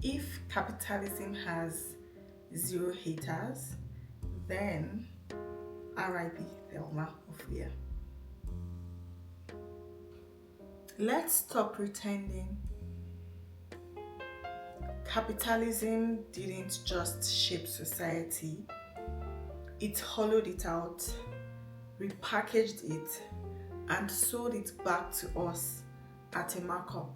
If capitalism has zero haters, then RIP Thelma Ofuya. Let's stop pretending capitalism didn't just shape society, it hollowed it out, repackaged it, and sold it back to us at a markup.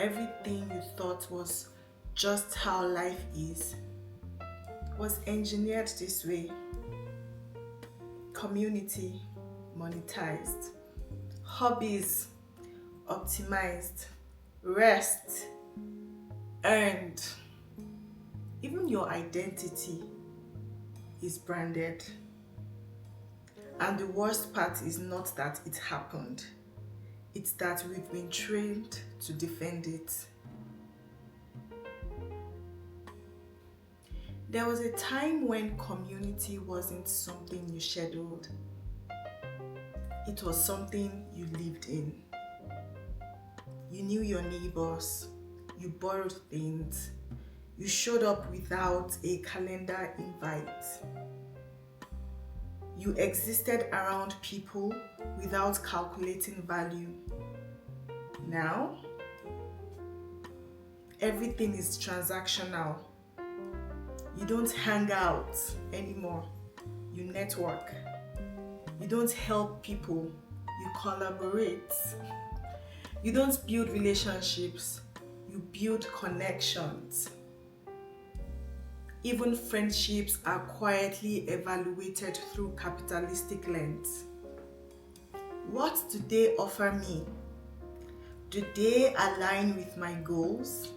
Everything you thought was just how life is was engineered this way. Community monetized, hobbies optimized, rest earned. Even your identity is branded. And the worst part is not that it happened, it's that we've been trained to defend it. There was a time when community wasn't something you scheduled, it was something you lived in. You knew your neighbors, you borrowed things, you showed up without a calendar invite. You existed around people without calculating value. Now, everything is transactional. You don't hang out anymore. You network. You don't help people. You collaborate. You don't build relationships. You build connections. Even friendships are quietly evaluated through capitalistic lens. What do they offer me? Do they align with my goals?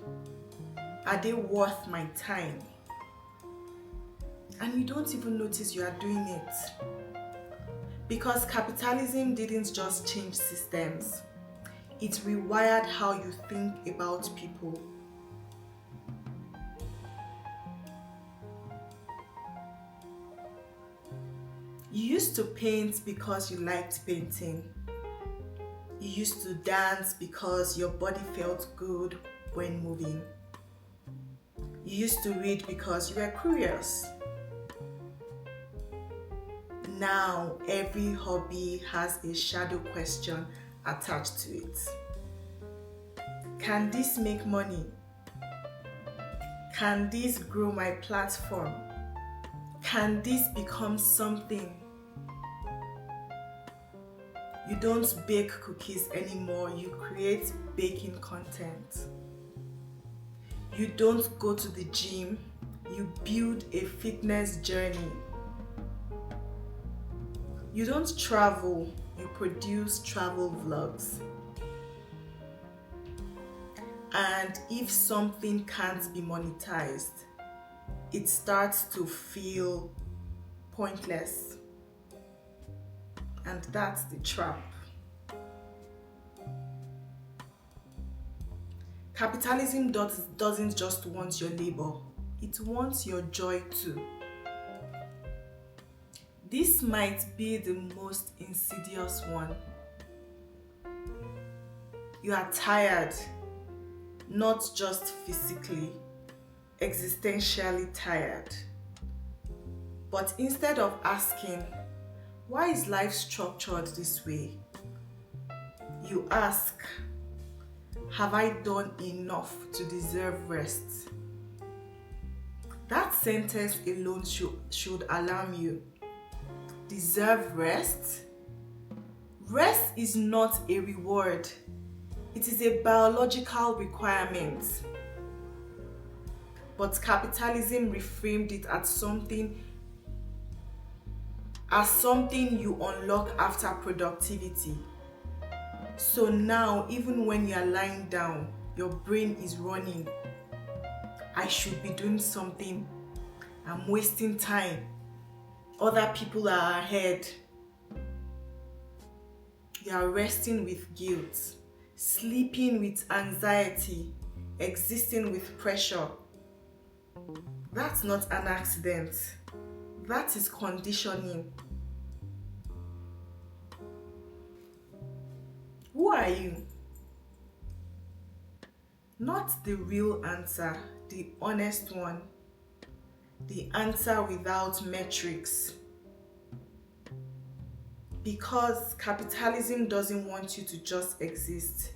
Are they worth my time? And you don't even notice you are doing it. Because capitalism didn't just change systems, it rewired how you think about people. You used to paint because you liked painting. You used to dance because your body felt good when moving. You used to read because you were curious. Now every hobby has a shadow question attached to it. Can this make money? Can this grow my platform? Can this become something? You don't bake cookies anymore, you create baking content. You don't go to the gym, you build a fitness journey. You don't travel, you produce travel vlogs. And if something can't be monetized, it starts to feel pointless. And that's the trap. Capitalism doesn't just want your labor, it wants your joy too. This might be the most insidious one. You are tired, not just physically, existentially tired. But instead of asking, why is life structured this way? You ask, have I done enough to deserve rest? That sentence alone should alarm you. Deserve rest? Rest is not a reward. It is a biological requirement. But capitalism reframed it as something you unlock after productivity. So now, even when you are lying down, your brain is running. I should be doing something. I'm wasting time. Other people are ahead. You are resting with guilt, sleeping with anxiety, existing with pressure. That's not an accident. That is conditioning. Who are you? Not the real answer, the honest one. The answer without metrics. Because capitalism doesn't want you to just exist,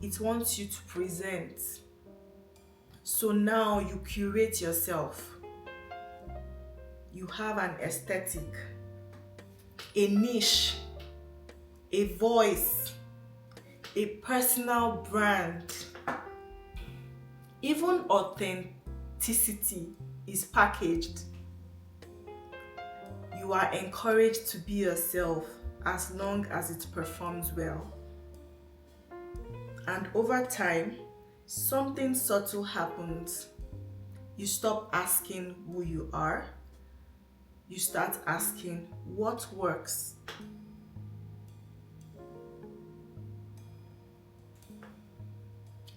it wants you to present. So now you curate yourself. You have an aesthetic, a niche, a voice, a personal brand. Even authenticity is packaged. You are encouraged to be yourself as long as it performs well. And over time, something subtle happens. You stop asking who you are. You start asking what works.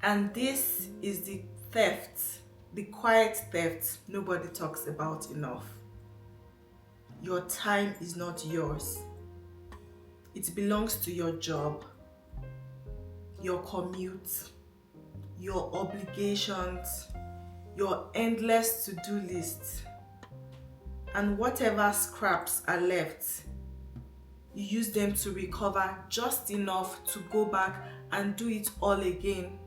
And this is the theft, the quiet theft nobody talks about enough. Your time is not yours. It belongs to your job, your commute, your obligations, your endless to-do list. And whatever scraps are left, you use them to recover just enough to go back and do it all again.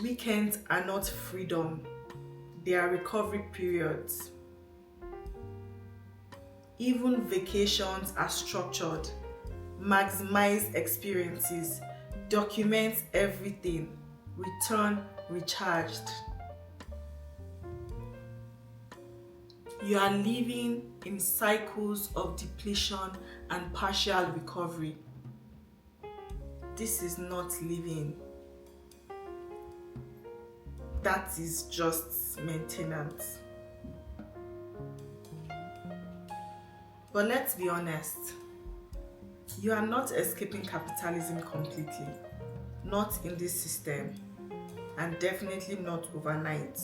Weekends are not freedom, they are recovery periods. Even vacations are structured. Maximize experiences, document everything, return recharged. You are living in cycles of depletion and partial recovery. This is not living. That is just maintenance. But let's be honest, you are not escaping capitalism completely. Not in this system, and definitely not overnight.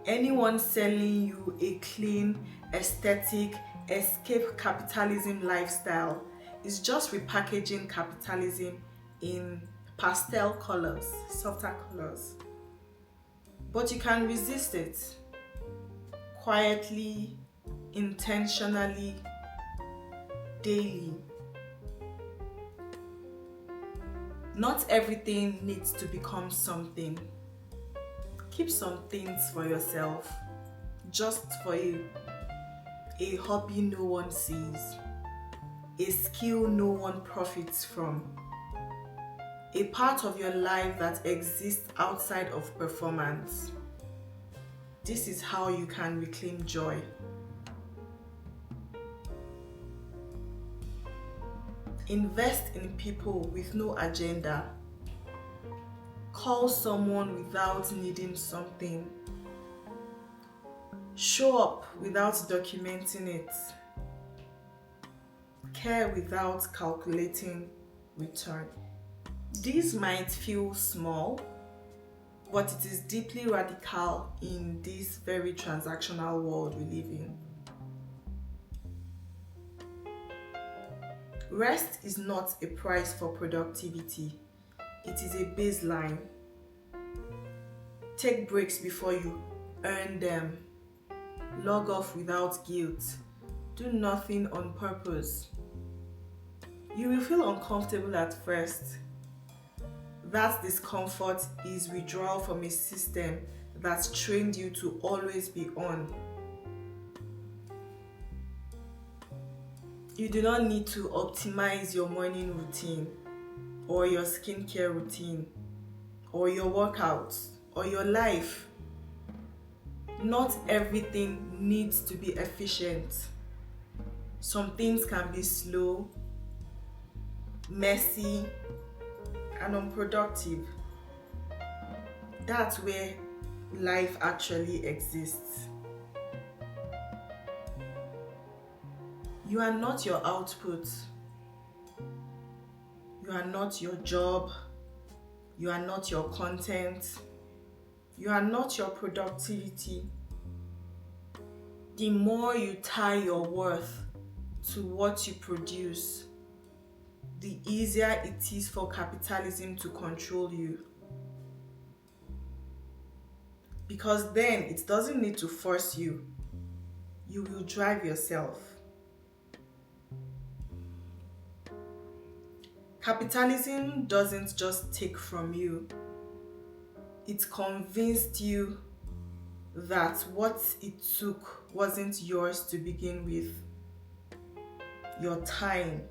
Anyone selling you a clean, aesthetic, escape capitalism lifestyle is just repackaging capitalism in pastel colors, softer colors. But you can resist it quietly, intentionally, daily. Not everything needs to become something. Keep some things for yourself, just for a hobby no one sees, a skill no one profits from, a part of your life that exists outside of performance. This is how you can reclaim joy. Invest in people with no agenda. Call someone without needing something. Show up without documenting it. Care without calculating return. These might feel small, but it is deeply radical in this very transactional world we live in. Rest is not a price for productivity. It is a baseline. Take breaks before you earn them. Log off without guilt. Do nothing on purpose. You will feel uncomfortable at first. That discomfort is withdrawal from a system that's trained you to always be on. You do not need to optimize your morning routine, or your skincare routine, or your workouts, or your life. Not everything needs to be efficient. Some things can be slow, messy, and unproductive. That's where life actually exists. You are not your output. You are not your job. You are not your content. You are not your productivity. The more you tie your worth to what you produce, the easier it is for capitalism to control you. Because then it doesn't need to force you, you will drive yourself. Capitalism doesn't just take from you, it convinced you that what it took wasn't yours to begin with. Your time,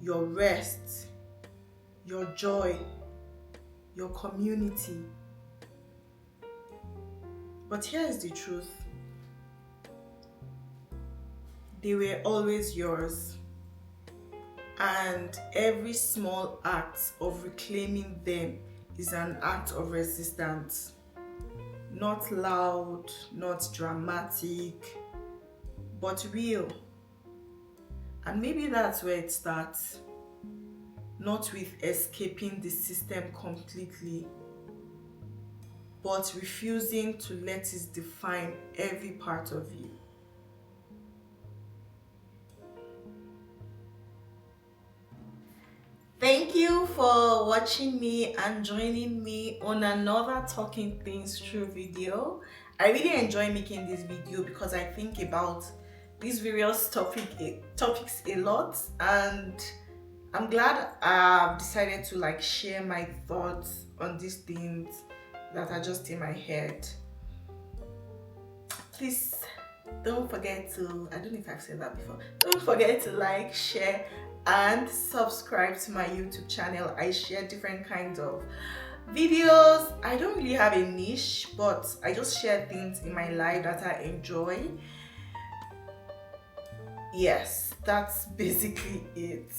your rest, your joy, your community. But here is the truth. They were always yours. And every small act of reclaiming them is an act of resistance. Not loud, not dramatic, but real. And maybe that's where it starts. Not with escaping the system completely, but refusing to let it define every part of you. Thank you for watching me and joining me on another Talking Things Through video. I really enjoy making this video because I think about these various topics a lot, and I'm glad I've decided to share my thoughts on these things that are just in my head. Please don't forget to, I don't know if I've said that before, don't forget to like, share, and subscribe to my YouTube channel. I share different kinds of videos. I don't really have a niche, but I just share things in my life that I enjoy. Yes, that's basically it.